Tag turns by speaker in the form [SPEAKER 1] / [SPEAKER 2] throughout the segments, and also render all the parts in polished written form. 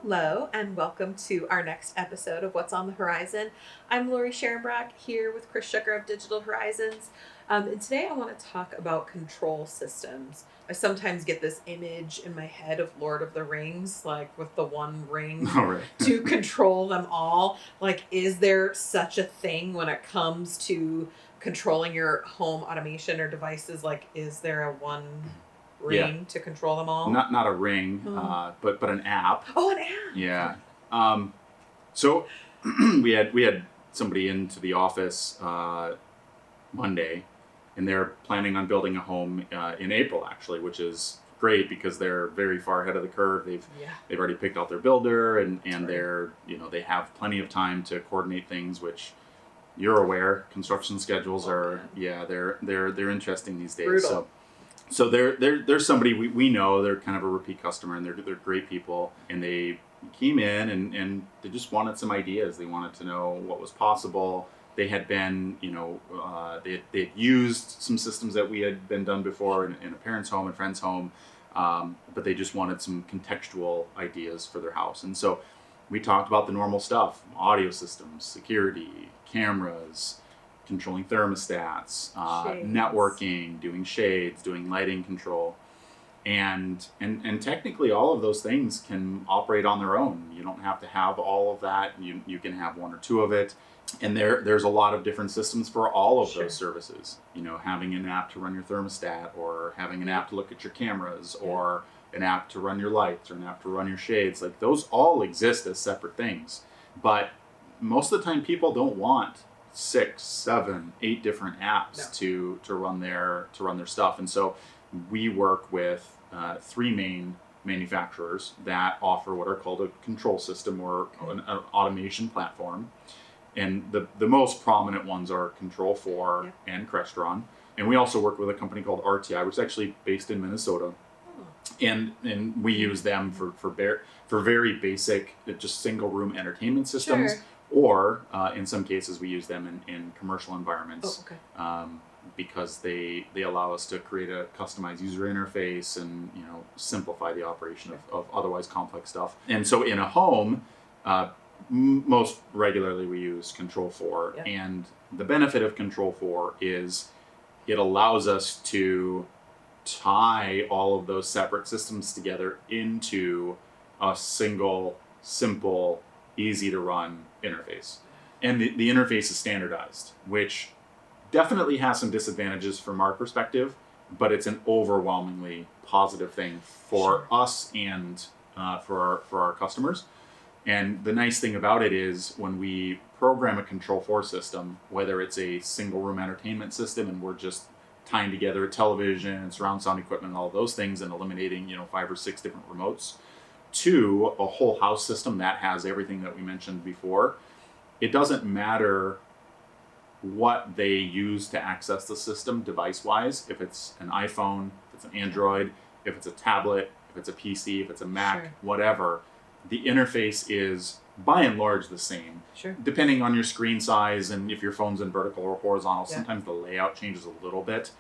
[SPEAKER 1] Hello, and welcome to our next episode of What's on the Horizon. I'm Lori Sharonbrock here with Schucker of Digital Horizons. And today I want to talk about control systems. I sometimes get this image in my head of Lord of the Rings, like with the one ring
[SPEAKER 2] All right.
[SPEAKER 1] to control them all. Like, is there such a thing when it comes to controlling your home automation or devices? Like, is there a one
[SPEAKER 2] Yeah.
[SPEAKER 1] ring to control them all?
[SPEAKER 2] Not a ring, but an app.
[SPEAKER 1] Oh, an app.
[SPEAKER 2] Yeah. So we had somebody into the office Monday, and they're planning on building a home in April, actually, which is great because they're very far ahead of the curve. They've already picked out their builder, and
[SPEAKER 1] right.
[SPEAKER 2] they're they have plenty of time to coordinate things, which you're aware construction schedules are they're interesting these days.
[SPEAKER 1] Brutal.
[SPEAKER 2] So they're somebody we know. They're kind of a repeat customer, and they're great people. And they came in and they just wanted some ideas. They wanted to know what was possible. They had been, they had used some systems that we had been done before in a parent's home and friend's home, but they just wanted some contextual ideas for their house. And so we talked about the normal stuff: audio systems, security, cameras, controlling thermostats, networking, doing shades, doing lighting control, and technically all of those things can operate on their own. You don't have to have all of that. You can have one or two of it, and there's a lot of different systems for all of those services. Having an app to run your thermostat, or having an app to look at your cameras, or an app to run your lights, or an app to run your shades. Like, those all exist as separate things, but most of the time people don't want 6, 7, 8 different apps to run their stuff. And so we work with 3 main manufacturers that offer what are called a control system, or an automation platform. And the most prominent ones are Control4 and Crestron. And we also work with a company called RTI, which is actually based in Minnesota. And we use them for very basic, just single room entertainment systems.
[SPEAKER 1] Sure.
[SPEAKER 2] Or in some cases, we use them in commercial environments. Because they allow us to create a customized user interface and simplify the operation of otherwise complex stuff. And so in a home, most regularly we use Control4. And the benefit of Control4 is it allows us to tie all of those separate systems together into a single, simple, easy to run interface. And the interface is standardized, which definitely has some disadvantages from our perspective, but it's an overwhelmingly positive thing for us and for our customers. And the nice thing about it is, when we program a Control4 system, whether it's a single room entertainment system and we're just tying together a television and surround sound equipment and all those things and eliminating 5 or 6 different remotes, to a whole house system that has everything that we mentioned before, it doesn't matter what they use to access the system device-wise. If it's an iPhone, if it's an Android, if it's a tablet, if it's a PC, if it's a Mac, whatever, the interface is by and large the same. Depending on your screen size and if your phone's in vertical or horizontal, sometimes the layout changes a little bit,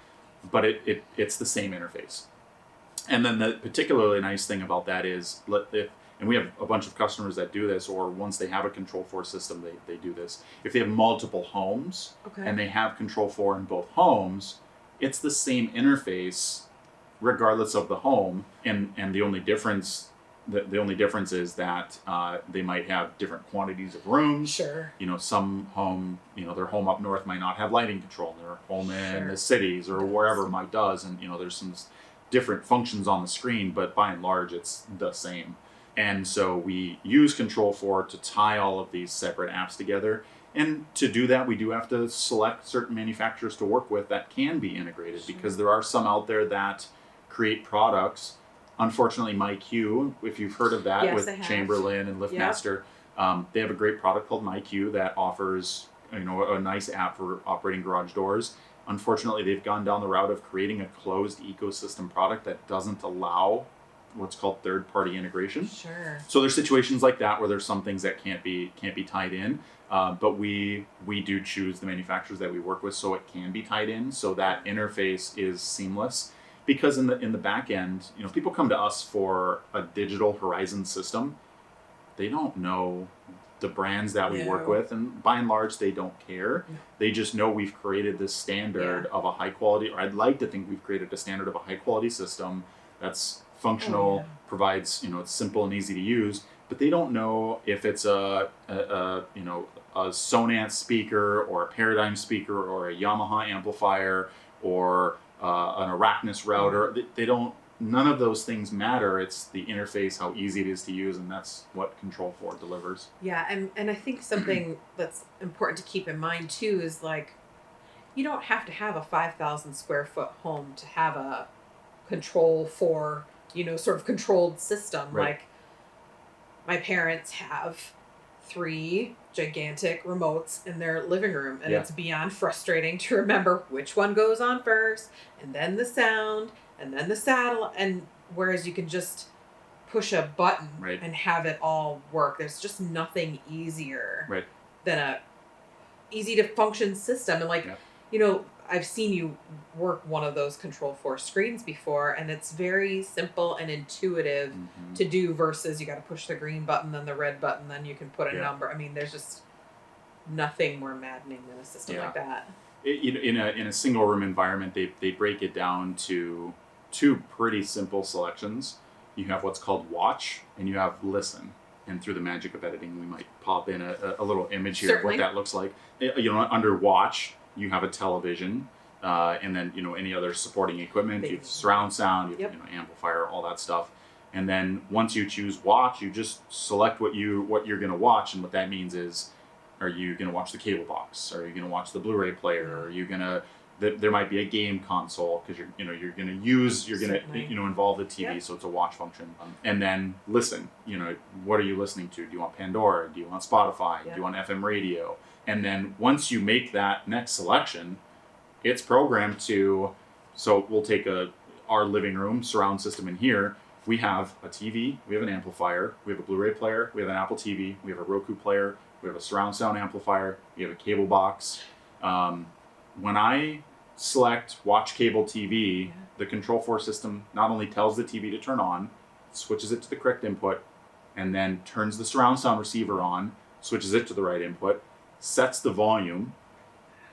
[SPEAKER 2] but it's the same interface. And then the particularly nice thing about that is, and we have a bunch of customers that do this, or once they have a Control4 system, they do this. If they have multiple homes and they have Control4 in both homes, it's the same interface regardless of the home. And the only difference is that they might have different quantities of rooms. Some home, their home up north might not have lighting control. Their home in the cities or wherever might does, and there's some different functions on the screen, but by and large it's the same. And so we use Control4 to tie all of these separate apps together. And to do that, we do have to select certain manufacturers to work with that can be integrated, because there are some out there that create products. Unfortunately, MyQ, if you've heard of that, with Chamberlain and LiftMaster, they have a great product called MyQ that offers a nice app for operating garage doors. Unfortunately, they've gone down the route of creating a closed ecosystem product that doesn't allow what's called third-party integration. So there's situations like that where there's some things that can't be tied in, but we do choose the manufacturers that we work with so it can be tied in, so that interface is seamless. Because in the back end, people come to us for a digital Horizons system. they don't know the brands that we work
[SPEAKER 1] No.
[SPEAKER 2] with, and by and large they don't care.
[SPEAKER 1] No.
[SPEAKER 2] They just know we've created this standard of a high quality, or I'd like to think we've created a standard of a high quality system that's functional, provides, it's simple and easy to use, but they don't know if it's a Sonance speaker or a Paradigm speaker or a Yamaha amplifier or an Arachnus router. They don't. None of those things matter. It's the interface, how easy it is to use, and that's what Control4 delivers.
[SPEAKER 1] Yeah, and I think something that's important to keep in mind too is like, you don't have to have a 5,000 square foot home to have a Control4, sort of controlled system.
[SPEAKER 2] Right.
[SPEAKER 1] Like, my parents have 3 gigantic remotes in their living room, and it's beyond frustrating to remember which one goes on first, and then the sound, and then the saddle, and whereas you can just push a button and have it all work. There's just nothing easier than a easy to function system. And like, I've seen you work one of those Control4 screens before, and it's very simple and intuitive to do versus you got to push the green button, then the red button, then you can put a number. I mean, there's just nothing more maddening than a system like that.
[SPEAKER 2] In a single room environment, they break it down to 2 pretty simple selections. You have what's called watch, and you have listen. And through the magic of editing, we might pop in a little image here of what that looks like. Under watch, you have a television, and then any other supporting equipment. You have surround sound, you have amplifier, all that stuff. And then once you choose watch, you just select what you're going to watch, and what that means is, are you going to watch the cable box? Are you going to watch the Blu-ray player? Are you going to there might be a game console because you're going to involve the TV, so it's a watch function. And then listen. What are you listening to? Do you want Pandora? Do you want Spotify? Do you want FM radio? And then once you make that next selection, it's programmed to. So we'll take our living room surround system in here. We have a TV, we have an amplifier, we have a Blu-ray player, we have an Apple TV, we have a Roku player, we have a surround sound amplifier, we have a cable box. When I select watch cable TV, the Control4 system not only tells the TV to turn on, switches it to the correct input, and then turns the surround sound receiver on, switches it to the right input, sets the volume,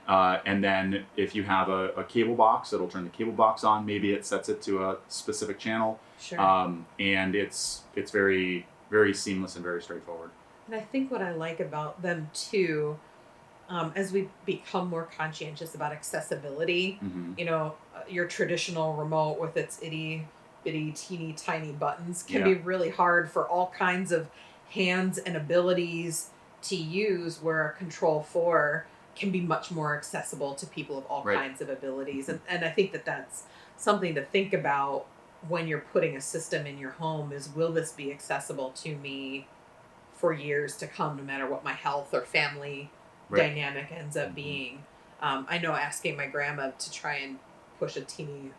[SPEAKER 2] and then if you have a cable box, it'll turn the cable box on. Maybe it sets it to a specific channel.
[SPEAKER 1] Sure.
[SPEAKER 2] And it's very, very seamless and very straightforward.
[SPEAKER 1] And I think what I like about them too, as we become more conscientious about accessibility, your traditional remote with its itty bitty teeny tiny buttons can be really hard for all kinds of hands and abilities to use, where a Control4 can be much more accessible to people of all kinds of abilities. And I think that's something to think about when you're putting a system in your home is, will this be accessible to me for years to come, no matter what my health or family dynamic ends up being. I know asking my grandma to try and push a teeny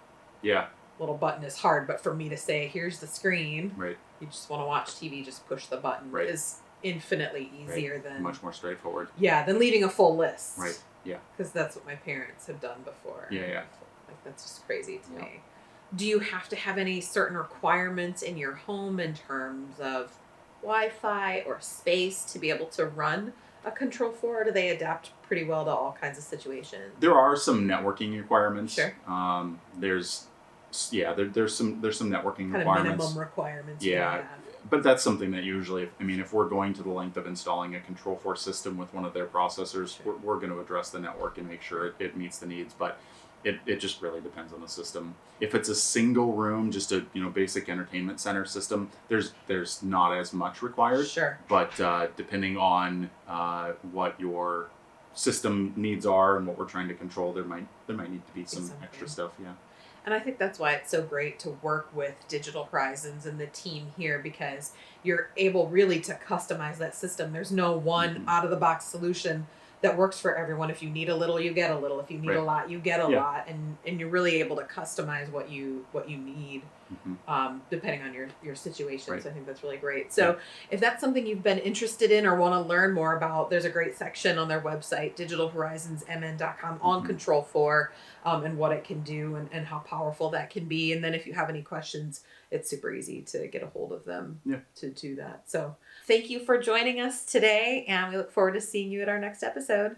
[SPEAKER 1] little button is hard, but for me to say, here's the screen, you just want to watch TV, just push the button, is infinitely easier than...
[SPEAKER 2] Much more straightforward.
[SPEAKER 1] Yeah, than leaving a full list.
[SPEAKER 2] Right, yeah.
[SPEAKER 1] Because that's what my parents have done before.
[SPEAKER 2] Yeah.
[SPEAKER 1] Like, that's just crazy to me. Do you have to have any certain requirements in your home in terms of Wi-Fi or space to be able to run a Control4, or do they adapt pretty well to all kinds of situations?
[SPEAKER 2] There are some networking requirements.
[SPEAKER 1] Sure.
[SPEAKER 2] There's some networking
[SPEAKER 1] kind
[SPEAKER 2] requirements.
[SPEAKER 1] Of minimum requirements.
[SPEAKER 2] Yeah, but that's something that usually, if we're going to the length of installing a Control4 system with one of their processors, we're going to address the network and make sure it meets the needs. But it just really depends on the system. If it's a single room, just a basic entertainment center system, there's not as much required.
[SPEAKER 1] Sure.
[SPEAKER 2] But depending on what your system needs are and what we're trying to control, there might need to be some extra stuff. Yeah.
[SPEAKER 1] And I think that's why it's so great to work with Digital Horizons and the team here, because you're able really to customize that system. There's no one out of the box solution that works for everyone. If you need a little, you get a little. If you need a lot, you get a lot, and you're really able to customize what you need, depending on your situation. So I think that's really great. So if that's something you've been interested in or want to learn more about, there's a great section on their website, digitalhorizonsmn.com, on Control4. and what it can do and how powerful that can be. And then if you have any questions, it's super easy to get a hold of them to do that. So thank you for joining us today, and we look forward to seeing you at our next episode.